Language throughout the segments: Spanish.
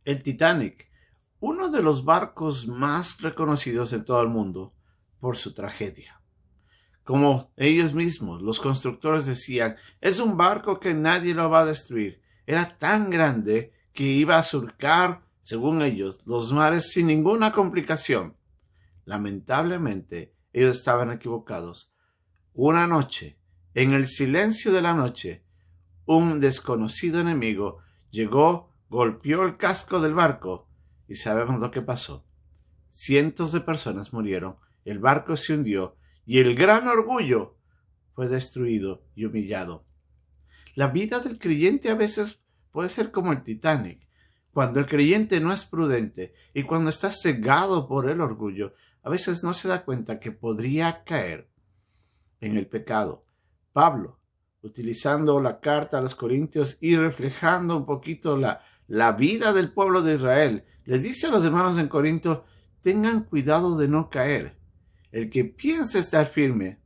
El Titanic, uno de los barcos más reconocidos en todo el mundo por su tragedia. Como ellos mismos, los constructores decían, es un barco que nadie lo va a destruir. Era tan grande que iba a surcar, según ellos, los mares sin ninguna complicación. Lamentablemente, ellos estaban equivocados. Una noche, en el silencio de la noche, un desconocido enemigo llegó, golpeó el casco del barco y sabemos lo que pasó. Cientos de personas murieron, el barco se hundió y el gran orgullo fue destruido y humillado. La vida del creyente a veces puede ser como el Titanic. Cuando el creyente no es prudente y cuando está cegado por el orgullo, a veces no se da cuenta que podría caer en el pecado. Pablo, utilizando la carta a los Corintios y reflejando un poquito la vida del pueblo de Israel, les dice a los hermanos en Corinto, tengan cuidado de no caer. El que piense estar firme,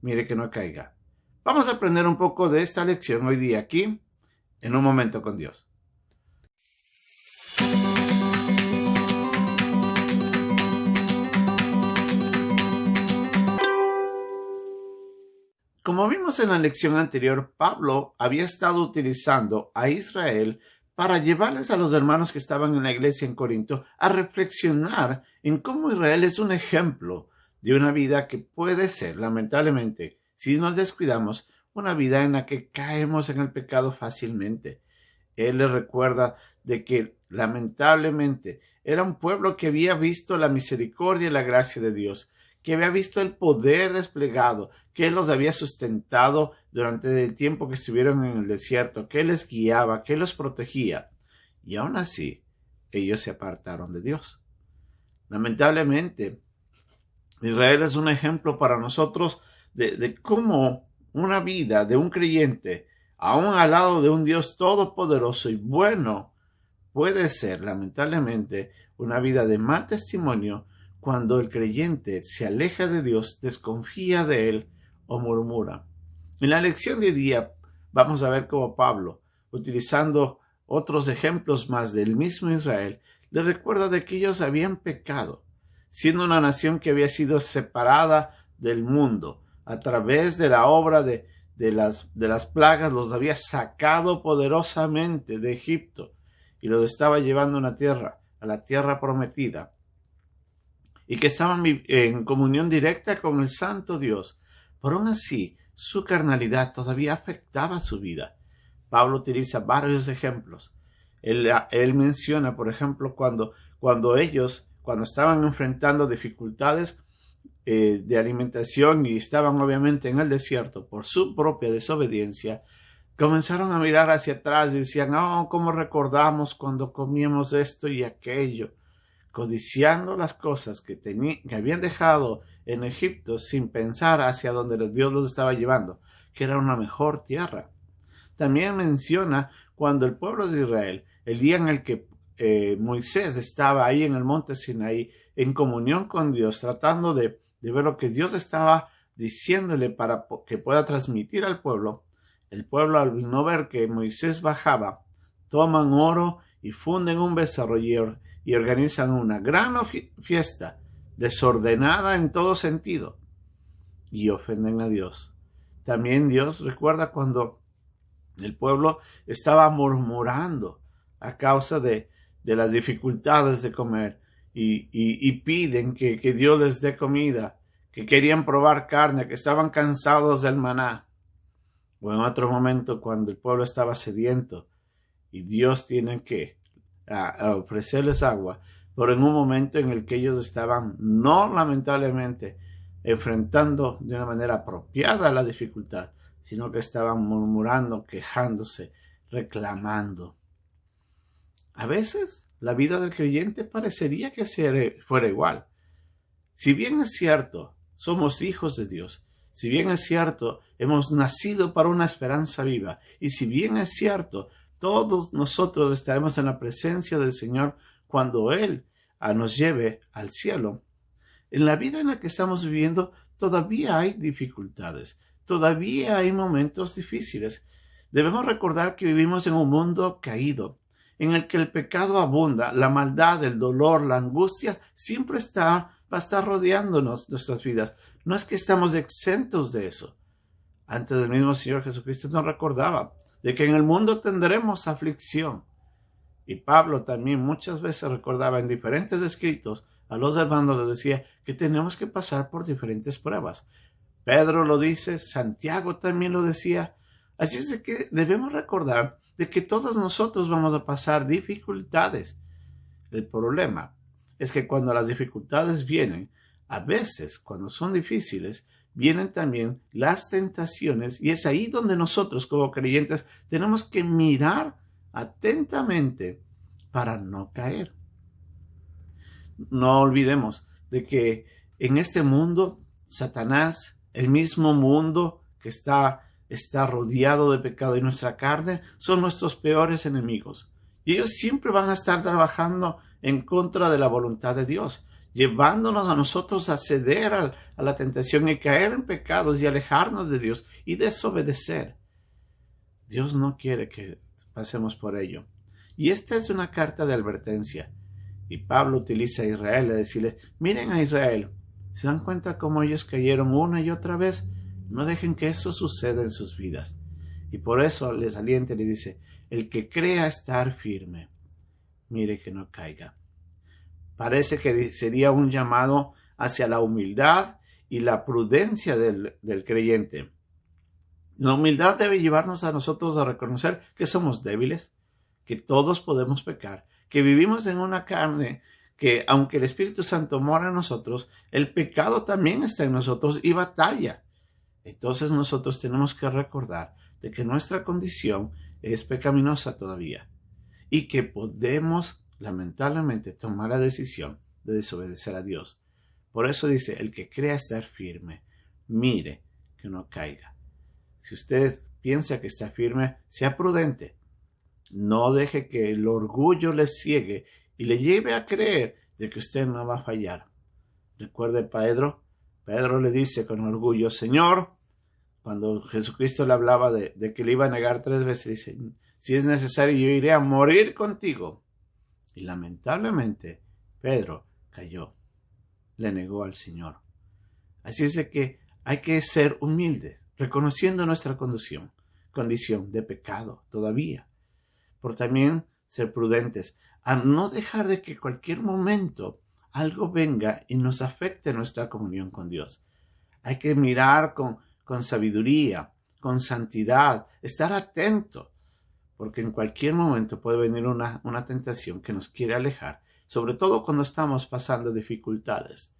mire que no caiga. Vamos a aprender un poco de esta lección hoy día aquí, en Un Momento con Dios. Como vimos en la lección anterior, Pablo había estado utilizando a Israel para llevarles a los hermanos que estaban en la iglesia en Corinto a reflexionar en cómo Israel es un ejemplo de una vida que puede ser, lamentablemente, si nos descuidamos, una vida en la que caemos en el pecado fácilmente. Él les recuerda de que, lamentablemente, era un pueblo que había visto la misericordia y la gracia de Dios, que había visto el poder desplegado, que Él los había sustentado durante el tiempo que estuvieron en el desierto, que Él les guiaba, que Él los protegía. Y aún así, ellos se apartaron de Dios. Lamentablemente, Israel es un ejemplo para nosotros de cómo una vida de un creyente, aún al lado de un Dios todopoderoso y bueno, puede ser, lamentablemente, una vida de mal testimonio cuando el creyente se aleja de Dios, desconfía de Él o murmura. En la lección de hoy día vamos a ver cómo Pablo, utilizando otros ejemplos más del mismo Israel, le recuerda de que ellos habían pecado, siendo una nación que había sido separada del mundo a través de la obra de las plagas, los había sacado poderosamente de Egipto y los estaba llevando a la tierra prometida, y que estaban en comunión directa con el Santo Dios. Por aún así, su carnalidad todavía afectaba su vida. Pablo utiliza varios ejemplos. Él menciona, por ejemplo, cuando estaban enfrentando dificultades de alimentación y estaban obviamente en el desierto por su propia desobediencia, comenzaron a mirar hacia atrás y decían, ¿cómo recordamos cuando comíamos esto y aquello? Codiciando las cosas que habían dejado en Egipto sin pensar hacia donde Dios los estaba llevando, que era una mejor tierra. También menciona cuando el pueblo de Israel, el día en el que Moisés estaba ahí en el monte Sinaí, en comunión con Dios, tratando de ver lo que Dios estaba diciéndole para que pueda transmitir al pueblo, el pueblo, al no ver que Moisés bajaba, toman oro y funden un becerro y organizan una gran fiesta, desordenada en todo sentido, y ofenden a Dios. También Dios recuerda cuando el pueblo estaba murmurando a causa de las dificultades de comer y piden que Dios les dé comida, que querían probar carne, que estaban cansados del maná. O en otro momento cuando el pueblo estaba sediento y Dios tiene que a ofrecerles agua, pero en un momento en el que ellos estaban, no lamentablemente, enfrentando de una manera apropiada la dificultad, sino que estaban murmurando, quejándose, reclamando. A veces la vida del creyente parecería que fuera igual. Si bien es cierto, somos hijos de Dios, si bien es cierto, hemos nacido para una esperanza viva, y si bien es cierto, todos nosotros estaremos en la presencia del Señor cuando Él nos lleve al cielo. En la vida en la que estamos viviendo todavía hay dificultades, todavía hay momentos difíciles. Debemos recordar que vivimos en un mundo caído, en el que el pecado abunda, la maldad, el dolor, la angustia, siempre va a estar rodeándonos nuestras vidas. No es que estamos exentos de eso. Antes del mismo Señor Jesucristo nos recordaba de que en el mundo tendremos aflicción. Y Pablo también muchas veces recordaba en diferentes escritos a los hermanos, les decía que tenemos que pasar por diferentes pruebas. Pedro lo dice, Santiago también lo decía. Así es que debemos recordar de que todos nosotros vamos a pasar dificultades. El problema es que cuando las dificultades vienen, a veces cuando son difíciles, vienen también las tentaciones, y es ahí donde nosotros como creyentes tenemos que mirar atentamente para no caer. No olvidemos de que en este mundo, Satanás, el mismo mundo que está rodeado de pecado, y nuestra carne son nuestros peores enemigos. Y ellos siempre van a estar trabajando en contra de la voluntad de Dios, llevándonos a nosotros a ceder a la tentación y caer en pecados y alejarnos de Dios y desobedecer. Dios no quiere que pasemos por ello. Y esta es una carta de advertencia. Y Pablo utiliza a Israel a decirle, miren a Israel, ¿se dan cuenta cómo ellos cayeron una y otra vez? No dejen que eso suceda en sus vidas. Y por eso les alienta y le dice, el que crea estar firme, mire que no caiga. Parece que sería un llamado hacia la humildad y la prudencia del creyente. La humildad debe llevarnos a nosotros a reconocer que somos débiles, que todos podemos pecar, que vivimos en una carne que, aunque el Espíritu Santo mora en nosotros, el pecado también está en nosotros y batalla. Entonces nosotros tenemos que recordar de que nuestra condición es pecaminosa todavía y que podemos lamentablemente tomar la decisión de desobedecer a Dios. Por eso dice, el que crea estar firme, mire que no caiga. Si usted piensa que está firme, sea prudente. No deje que el orgullo le ciegue y le lleve a creer de que usted no va a fallar. Recuerde Pedro le dice con orgullo, Señor, cuando Jesucristo le hablaba de que le iba a negar 3 veces, dice, si es necesario yo iré a morir contigo. Y lamentablemente Pedro cayó, le negó al Señor. Así es de que hay que ser humildes, reconociendo nuestra condición de pecado todavía, por también ser prudentes, a no dejar de que cualquier momento algo venga y nos afecte nuestra comunión con Dios. Hay que mirar con sabiduría, con santidad, estar atento, porque en cualquier momento puede venir una tentación que nos quiere alejar, sobre todo cuando estamos pasando dificultades.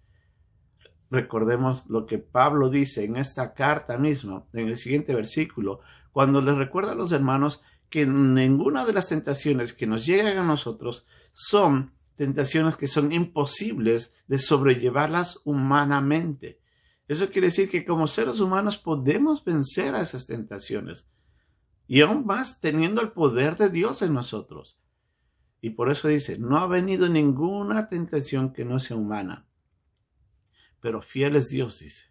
Recordemos lo que Pablo dice en esta carta misma, en el siguiente versículo, cuando les recuerda a los hermanos que ninguna de las tentaciones que nos llegan a nosotros son tentaciones que son imposibles de sobrellevarlas humanamente. Eso quiere decir que como seres humanos podemos vencer a esas tentaciones, y aún más teniendo el poder de Dios en nosotros. Y por eso dice, no ha venido ninguna tentación que no sea humana, pero fiel es Dios, dice.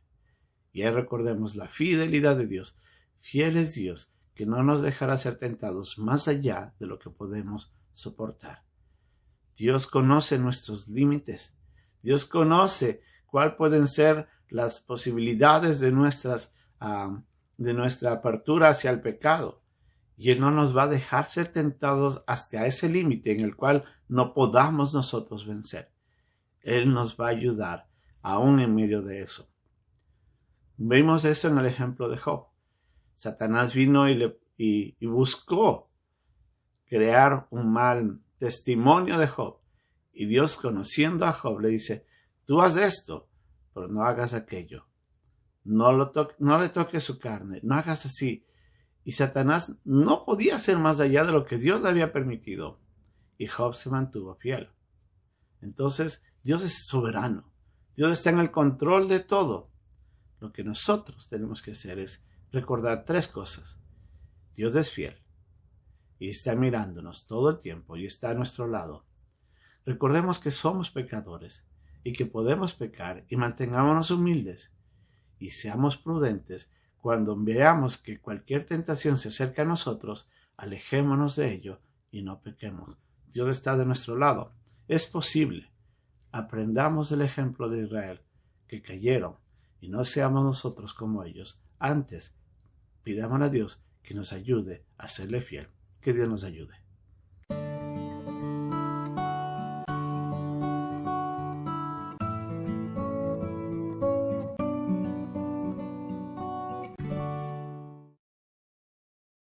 Y ahí recordemos la fidelidad de Dios. Fiel es Dios, que no nos dejará ser tentados más allá de lo que podemos soportar. Dios conoce nuestros límites. Dios conoce cuáles pueden ser las posibilidades de nuestra apertura hacia el pecado. Y Él no nos va a dejar ser tentados hasta ese límite en el cual no podamos nosotros vencer. Él nos va a ayudar aún en medio de eso. Vimos eso en el ejemplo de Job. Satanás vino y buscó crear un mal testimonio de Job. Y Dios, conociendo a Job, le dice, tú haz esto, pero no hagas aquello. No le toques su carne, no hagas así. Y Satanás no podía hacer más allá de lo que Dios le había permitido. Y Job se mantuvo fiel. Entonces, Dios es soberano. Dios está en el control de todo. Lo que nosotros tenemos que hacer es recordar 3 cosas. Dios es fiel y está mirándonos todo el tiempo y está a nuestro lado. Recordemos que somos pecadores y que podemos pecar, y mantengámonos humildes y seamos prudentes. Cuando veamos que cualquier tentación se acerca a nosotros, alejémonos de ello y no pequemos. Dios está de nuestro lado. Es posible. Aprendamos del ejemplo de Israel, que cayeron, y no seamos nosotros como ellos. Antes, pidamos a Dios que nos ayude a serle fiel. Que Dios nos ayude.